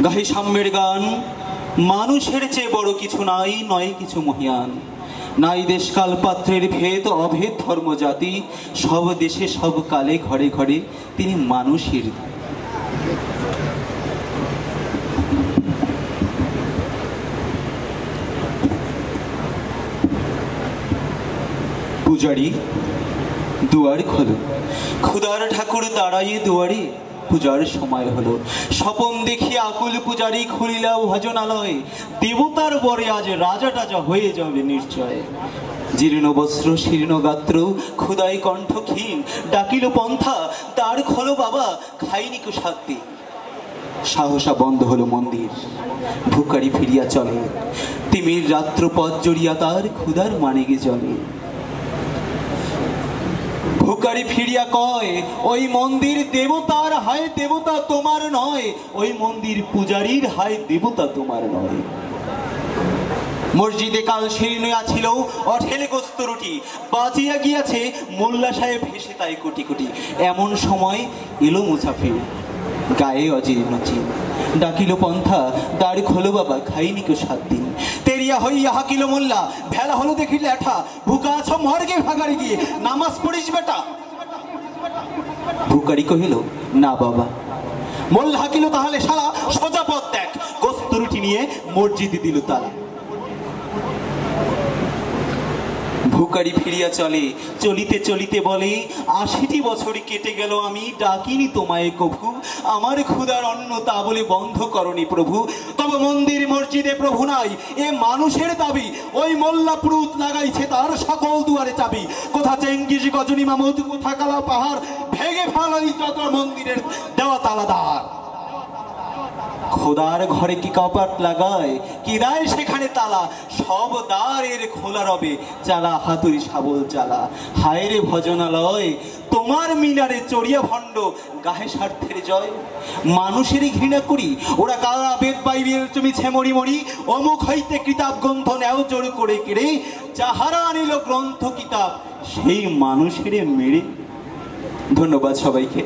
গাহি সাম্যের গান। মানুষের চেয়ে বড় কিছু নাই, নয় কিছু মহিয়ান। নাই দেশকাল পাত্রের ভেদ, অভেদ ধর্ম জাতি, সব দেশে সব কালে ঘরে ঘরে তিনি মানুষের। পূজারি দুয়ার খোলো, ক্ষুধার ঠাকুর দাঁড়াইয়ে দুয়ারে। পূজার সময় হলো, স্বপন দেখি আকুল পূজারি খুলিলাও ভজনালয়। দেবতার বরে আজ রাজা টাজা হয়ে যাবে নিশ্চয়। জীর্ণ বস্ত্র শীর্ণ গাত্র, ক্ষুদায় কণ্ঠ ক্ষীণ, ডাকিল পন্থা দ্বার খোলো বাবা, খাইনি কো শান্তি। সাহসা বন্ধ হলো মন্দির, ভুকারি ফিরিয়া চলে। তিমির রাত্র পথ জড়িয়া তার ক্ষুধার মানেগে চলে। ভুকারি ফিরিয়া কয়, ওই মন্দির দেবতার, হায় দেবতা তোমার নয়। ওই মন্দির পূজারীর, হায় দেবতা তোমার নয়। মসজিদে কাল শীর্ণ আছিল অঠেলে গোস্ত রুটি, বাঁচিয়া গিয়াছে মোল্লা সাহেব হেসে তাই কোটি কোটি। এমন সময় এলো মুসাফির, গায়ে অজীর্ণ চিন। ডাকিল পন্থা দ্বার খোলো বাবা, খাইনি কো 7 দিন। তেরিয়া হইয়া হাকিল মোল্লা, ভেলা হলো দেখি ল্যাঠা। ভুকা আছ মর্গে ভাগাড়ি গিয়ে, নামাজ পড়িস বেটা। ভুকারি কহিল না বাবা। মোল্লা হাকিল তাহলে শালা সোজা পথ দেখ। গোস্ত রুটি নিয়ে মসজিদে দিল তালা। ভুকারি ফিরিয়া চলে, চলিতে চলিতে বলে, 80টি বছর কেটে গেল আমি ডাকিনি তোমায় কভু। আমার ক্ষুধার অন্ন তা বলে বন্ধ করনি প্রভু। তবে মন্দির মসজিদে প্রভু নাই, এ মানুষের দাবি। ওই মোল্লা পুরুত লাগাইছে তার সকল দুয়ারে চাবি। কোথা চেঙ্গিস গজনী মামুদ, কোথা কালা পাহাড়, ভেঙে ফেলাই যত মন্দিরের দেওয়া তালাদার। খোদার ঘরে কি কপাট লাগায়, কি দেয় সেখানে তালা। সব দ্বারের খোলা রবে, চালা হাতুড়ি শাবল চালা। হায় রে ভজনালয়, তোমার মিনারে চড়িয়া ভণ্ড, গাহে স্বার্থের জয়। মানুষেরই ঘৃণা করি, ওরা কারা বেদ বাইবেল চমিছে মরি মরি। অমুক হইতে কিতাব গ্রন্থ নেও জোর করে কেড়ে, যাহারা আনিল গ্রন্থ কিতাব সেই মানুষের মেরে। ধন্যবাদ সবাইকে।